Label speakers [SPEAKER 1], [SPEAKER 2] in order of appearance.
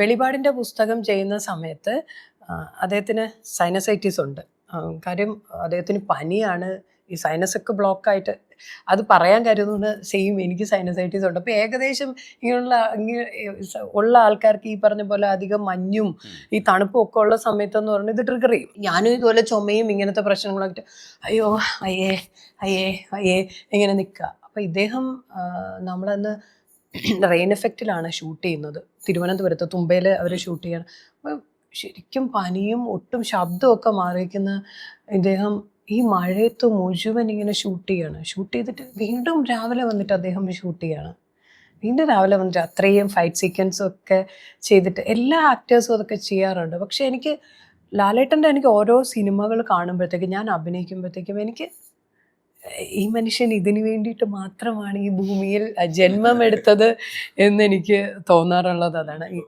[SPEAKER 1] വെളിപാടിൻ്റെ പുസ്തകം ചെയ്യുന്ന സമയത്ത് അദ്ദേഹത്തിന് സൈനസൈറ്റിസ് ഉണ്ട്. കാര്യം അദ്ദേഹത്തിന് പനിയാണ്, ഈ സൈനസൊക്കെ ബ്ലോക്കായിട്ട്. അത് പറയാൻ കരുതുന്നത് സെയിം എനിക്ക് സൈനസൈറ്റിസ് ഉണ്ട്. അപ്പോൾ ഏകദേശം ഉള്ള ആൾക്കാർക്ക് ഈ പറഞ്ഞ പോലെ അധികം മഞ്ഞും ഈ തണുപ്പും ഒക്കെ ഉള്ള സമയത്തെന്ന് പറഞ്ഞാൽ ഇത് ട്രിഗർ ചെയ്യും. ഞാനും ഇതുപോലെ ചുമയും ഇങ്ങനത്തെ പ്രശ്നങ്ങളൊക്കെ അയ്യോ അയ്യേ അയ്യേ അയ്യേ ഇങ്ങനെ നിൽക്കുക. അപ്പോൾ ഇദ്ദേഹം നമ്മളന്ന് റെയിൻ എഫക്റ്റിലാണ് ഷൂട്ട് ചെയ്യുന്നത്. തിരുവനന്തപുരത്ത് തുമ്പയിൽ അവർ ഷൂട്ട് ചെയ്യണം. അപ്പം ശരിക്കും പനിയും ഒട്ടും ശബ്ദമൊക്കെ മാറിയിരിക്കുന്ന ഇദ്ദേഹം ഈ മഴയത്ത് മുഴുവൻ ഇങ്ങനെ ഷൂട്ട് ചെയ്തിട്ട് വീണ്ടും രാവിലെ വന്നിട്ട് അദ്ദേഹം ഷൂട്ട് ചെയ്യാണ്. വീണ്ടും രാവിലെ വന്നിട്ട് അത്രയും ഫൈറ്റ് സീക്വൻസും ഒക്കെ ചെയ്തിട്ട് എല്ലാ ആക്ടേഴ്സും അതൊക്കെ ചെയ്യാറുണ്ട്. പക്ഷെ എനിക്ക് ലാലേട്ടൻ്റെ ഓരോ സിനിമകൾ കാണുമ്പോഴത്തേക്കും, ഞാൻ അഭിനയിക്കുമ്പോഴത്തേക്കും എനിക്ക് ഈ മനുഷ്യൻ ഇതിനു വേണ്ടിയിട്ട് മാത്രമാണ് ഈ ഭൂമിയിൽ ജന്മമെടുത്തത് എന്നെനിക്ക് തോന്നാറുള്ളത് അതാണ്.